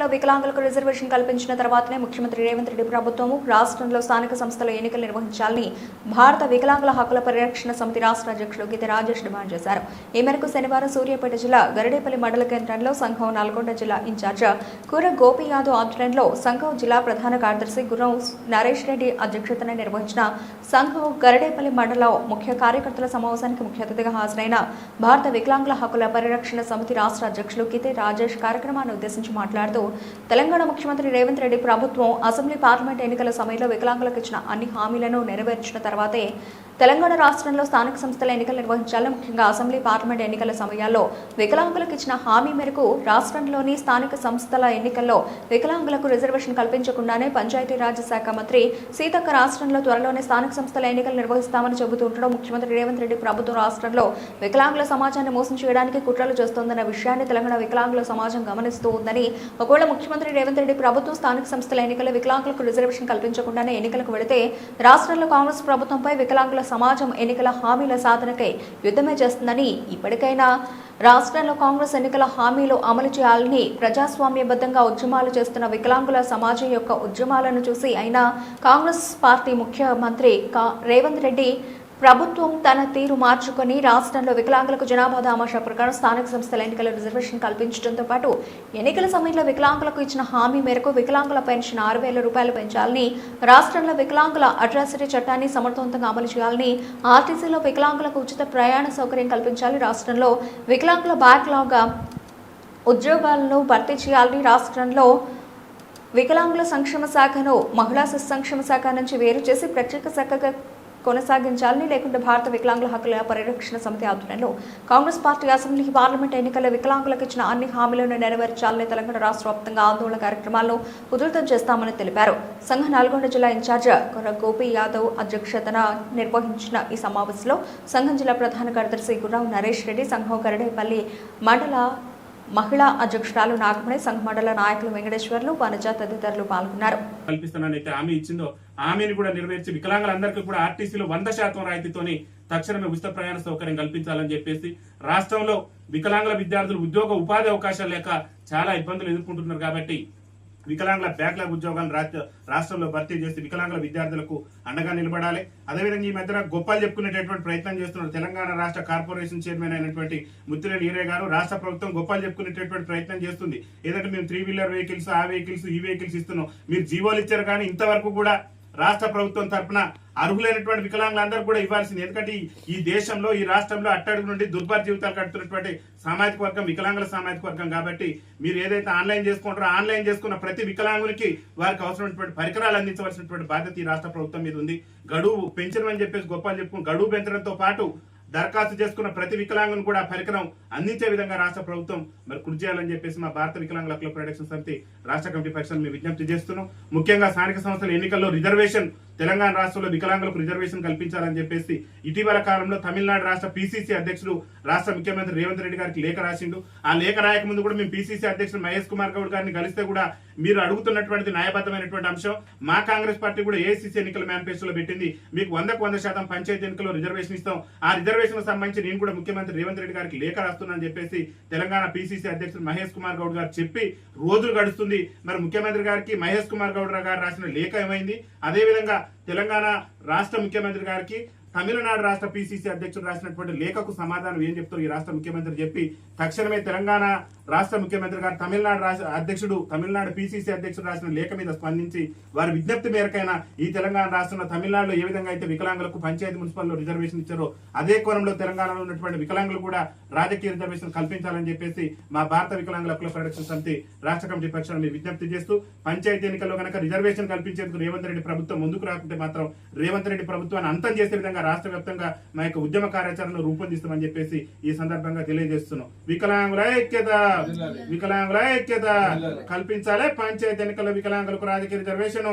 ఎన్నికల్లో వికలాంగులకు రిజర్వేషన్ కల్పించిన తర్వాతనే ముఖ్యమంత్రి రేవంత్ రెడ్డి ప్రభుత్వము రాష్ట్రంలో స్థానిక సంస్థల ఎన్నికలు నిర్వహించాలని భారత వికలాంగుల హక్కుల పరిరక్షణ సమితి రాష్ట్ర అధ్యక్షుడు గీత రాజేష్ డిమాండ్ చేశారు. ఈ మేరకు శనివారం సూర్యాపేట జిల్లా గరడేపల్లి మండల కేంద్రంలో సంఘం నల్గొండ జిల్లా ఇన్ఛార్జ్ కూర గోపి యాదవ్ ఆధ్వర్యంలో సంఘం జిల్లా ప్రధాన కార్యదర్శి గుర్రం నరేష్ రెడ్డి అధ్యక్షతన నిర్వహించిన సంఘం గరడేపల్లి మండల ముఖ్య కార్యకర్తల సమావేశానికి ముఖ్య అతిథిగా హాజరైన భారత వికలాంగుల హక్కుల పరిరక్షణ సమితి రాష్ట్ర అధ్యక్షులు గీత రాజేష్ కార్యక్రమాన్ని ఉద్దేశించి మాట్లాడుతూ తెలంగాణ ముఖ్యమంత్రి రేవంత్ రెడ్డి ప్రభుత్వం అసెంబ్లీ పార్లమెంట్ ఎన్నికల సమయంలో వికలాంగులకు ఇచ్చిన అన్ని హామీలను నెరవేర్చిన తర్వాతే తెలంగాణ రాష్ట్రంలో స్థానిక సంస్థల ఎన్నికలు నిర్వహించాలని, ముఖ్యంగా అసెంబ్లీ పార్లమెంట్ ఎన్నికల సమయాల్లో వికలాంగులకు ఇచ్చిన హామీ మేరకు రాష్ట్రంలోని స్థానిక సంస్థల ఎన్నికల్లో వికలాంగులకు రిజర్వేషన్ కల్పించకుండానే పంచాయతీరాజ్ శాఖ మంత్రి సీతక్క రాష్ట్రంలో త్వరలోనే స్థానిక సంస్థల ఎన్నికలు నిర్వహిస్తామని చెబుతుండడం ముఖ్యమంత్రి రేవంత్ రెడ్డి ప్రభుత్వం రాష్ట్రంలో వికలాంగుల సమాజాన్ని మోసం చేయడానికి కుట్రలు చేస్తోందన్న విషయాన్ని తెలంగాణ వికలాంగుల సమాజం గమనిస్తూ ఉందని, ఒకవేళ ముఖ్యమంత్రి రేవంత్ రెడ్డి ప్రభుత్వం స్థానిక సంస్థల ఎన్నికల్లో వికలాంగులకు రిజర్వేషన్ కల్పించకుండానే ఎన్నికలకు వెళితే రాష్ట్రంలో కాంగ్రెస్ ప్రభుత్వంపై వికలాంగుల సమాజం ఎన్నికల హామీల సాధనకై యుద్ధమే చేస్తుందని, ఇప్పటికైనా రాష్ట్రంలో కాంగ్రెస్ ఎన్నికల హామీలు అమలు చేయాలని ప్రజాస్వామ్యబద్ధంగా ఉద్యమాలు చేస్తున్న వికలాంగుల సమాజం యొక్క ఉద్యమాలను చూసి అయినా కాంగ్రెస్ పార్టీ ముఖ్యమంత్రి రేవంత్ రెడ్డి ప్రభుత్వం తన తీరు మార్చుకొని రాష్ట్రంలో వికలాంగులకు జనాభా దామాషా ప్రకారం స్థానిక సంస్థల ఎన్నికల రిజర్వేషన్ కల్పించడంతో పాటు ఎన్నికల సమయంలో వికలాంగులకు ఇచ్చిన హామీ మేరకు వికలాంగుల పెన్షన్ 6,000 రూపాయలు పెంచాలని, రాష్ట్రంలో వికలాంగుల అట్రాసిటీ చట్టాన్ని సమర్థవంతంగా అమలు చేయాలని, ఆర్టీసీలో వికలాంగులకు ఉచిత ప్రయాణ సౌకర్యం కల్పించాలి, రాష్ట్రంలో వికలాంగుల బ్యాక్లాగ్ ఉద్యోగాలను భర్తీ చేయాలని, రాష్ట్రంలో వికలాంగుల సంక్షేమ శాఖను మహిళా శిశు సంక్షేమ శాఖ నుంచి వేరు చేసి ప్రత్యేక శాఖగా కొనసాగించాలని, లేకుంటే భారత వికలాంగుల హక్కుల పరిరక్షణ సమితి ఆధ్వర్యంలో కాంగ్రెస్ పార్టీ అసెంబ్లీ పార్లమెంట్ ఎన్నికల్లో వికలాంగులకు ఇచ్చిన అన్ని హామీలను నెరవేర్చాలని తెలంగాణ రాష్ట్ర వ్యాప్తంగా ఆందోళన కార్యక్రమాలను ఉధృతం చేస్తామని తెలిపారు. సంఘ నల్గొండ జిల్లా ఇన్ఛార్జ్ కూర గోపి యాదవ్ అధ్యక్షతన నిర్వహించిన ఈ సమావేశంలో సంఘం జిల్లా ప్రధాన కార్యదర్శి గుర్రం నరేష్ రెడ్డి, సంఘం గరడేపల్లి మండల మహిళా అధ్యక్షురాలు నాగమణి, సంఘ మండల నాయకులు వెంకటేశ్వర్లు, వనజ తదితరులు పాల్గొన్నారు. కల్పిస్తానైతే హామీ ఇచ్చిందో హామీని కూడా నెరవేర్చి వికలాంగులందరికీ కూడా ఆర్టీసీలో 100% రాయితీతోని తక్షణమే ఉచిత ప్రయాణ సౌకర్యం కల్పించాలని చెప్పేసి రాష్ట్రంలో వికలాంగుల విద్యార్థులు ఉద్యోగ ఉపాధి అవకాశాలు లేక చాలా ఇబ్బందులు ఎదుర్కొంటున్నారు. కాబట్టి వికలాంగుల బ్యాక్లాగ్ ఉద్యోగాలను రాష్ట్రంలో భర్తీ చేసి వికలాంగుల విద్యార్థులకు అండగా నిలబడాలి. అదేవిధంగా ఈ మధ్యన గొప్పలు చెప్పుకునేటటువంటి ప్రయత్నం చేస్తున్నారు తెలంగాణ రాష్ట్ర కార్పొరేషన్ చైర్మన్ అయినటువంటి ముత్తిరెడ్డి ఈరయ్య గారు. రాష్ట్ర ప్రభుత్వం గొప్పలు చెప్పుకునేటటువంటి ప్రయత్నం చేస్తుంది. ఏదంటే మేము 3 వీలర్ వెహికల్స్, ఆ వెహికల్స్, ఈ వెహికల్స్ ఇస్తున్నాం, మీరు జీవోలు ఇచ్చారు కానీ ఇంతవరకు కూడా రాష్ట్ర ప్రభుత్వం తరఫున అర్హులైనటువంటి వికలాంగులందరూ కూడా ఇవ్వాల్సింది. ఎందుకంటే ఈ దేశంలో, ఈ రాష్ట్రంలో అట్టడుగు నుండి దుర్భర జీవితాలు గడుపుతున్నటువంటి సామాజిక వర్గం వికలాంగుల సామాజిక వర్గం. కాబట్టి మీరు ఏదైతే ఆన్లైన్ చేసుకుంటారో ఆన్లైన్ చేసుకున్న ప్రతి వికలాంగునికి వారికి అవసరమైనటువంటి పరికరాలు అందించవలసినటువంటి బాధ్యత ఈ రాష్ట్ర ప్రభుత్వం మీద ఉంది. గడువు పెంచడం చెప్పేసి గొప్పలు చెప్పుకుని గడువు పెంచడంతో పాటు దరఖాస్తు చేసుకున్న ప్రతి వికలాంగును కూడా పరికరం అందించే విధంగా రాష్ట్ర ప్రభుత్వం మరి కృషి చేయాలని చెప్పేసి మా భారత వికలాంగుల హక్కుల పరిరక్షణ సమితి రాష్ట్ర కమిటీ పక్షాన్ని మేము విజ్ఞప్తి చేస్తున్నాం. ముఖ్యంగా స్థానిక సంస్థల ఎన్నికల్లో రిజర్వేషన్ తెలంగాణ రాష్ట్రంలో వికలాంగులకు రిజర్వేషన్ కల్పించాలని చెప్పేసి ఇటీవల కాలంలో తమిళనాడు రాష్ట్ర పిసిసి అధ్యక్షుడు రాష్ట్ర ముఖ్యమంత్రి రేవంత్ రెడ్డి గారికి లేఖ రాసిండు. ఆ లేఖ రాయక ముందు కూడా మేము పిసిసి అధ్యక్షుడు మహేష్ కుమార్ గౌడ్ గారిని కలిస్తే కూడా మీరు అడుగుతున్నటువంటి న్యాయబద్ధమైనటువంటి అంశం మా కాంగ్రెస్ పార్టీ కూడా ఏఐసిసి ఎన్నికల మేనిఫెస్టోలో పెట్టింది, మీకు 100% పంచాయతీ ఎన్నికల్లో రిజర్వేషన్ ఇస్తాం. ఆ రిజర్వేషన్ సంబంధించి నేను కూడా ముఖ్యమంత్రి రేవంత్ రెడ్డి గారికి లేఖ రాస్తున్నానని చెప్పేసి తెలంగాణ పిసిసి అధ్యక్షుడు మహేష్ కుమార్ గౌడ్ గారు చెప్పి రోజులు గడుస్తుంది. మరి ముఖ్యమంత్రి గారికి మహేష్ కుమార్ గౌడ్ గారు రాసిన లేఖ ఏమైంది? అదేవిధంగా తెలంగాణ రాష్ట్ర ముఖ్యమంత్రి గారికి తమిళనాడు రాష్ట్ర పిసిసి అధ్యక్షుడు రాసినటువంటి లేఖకు సమాధానం ఏం చెప్తారు ఈ రాష్ట్ర ముఖ్యమంత్రి చెప్పి తక్షణమే తెలంగాణ రాష్ట్ర ముఖ్యమంత్రి గారు తమిళనాడు పిసిసి అధ్యక్షుడు రాసిన లేఖ మీద స్పందించి వారి విజ్ఞప్తి మేరకైనా ఈ తెలంగాణ రాష్ట్రంలో తమిళనాడులో ఏ విధంగా అయితే వికలాంగులకు పంచాయతీ మున్సిపల్లో రిజర్వేషన్ ఇచ్చారో అదే కోణంలో తెలంగాణలో ఉన్నటువంటి వికలాంగులు కూడా రాజకీయ రిజర్వేషన్ కల్పించాలని చెప్పేసి మా భారత వికలాంగుల హక్కుల పరిరక్షణ సమితి రాష్ట్ర కమిటీ పక్షాన్ని విజ్ఞప్తి చేస్తూ పంచాయతీ ఎన్నికల్లో కనుక రిజర్వేషన్ కల్పించేందుకు రేవంత్ రెడ్డి ప్రభుత్వం ముందుకు రాకుంటే మాత్రం రేవంత్ రెడ్డి ప్రభుత్వాన్ని అంతం చేసే విధంగా రాష్ట్ర వ్యాప్తంగా మా యొక్క ఉద్యమ కార్యాచరణను రూపొందిస్తామని చెప్పేసి ఈ సందర్భంగా తెలియజేస్తున్నాం. వికలాంగుల ఐక్యత కల్పించాలి, పంచాయతీ ఎన్నికల్లో వికలాంగులకు రాజకీయ రిజర్వేషన్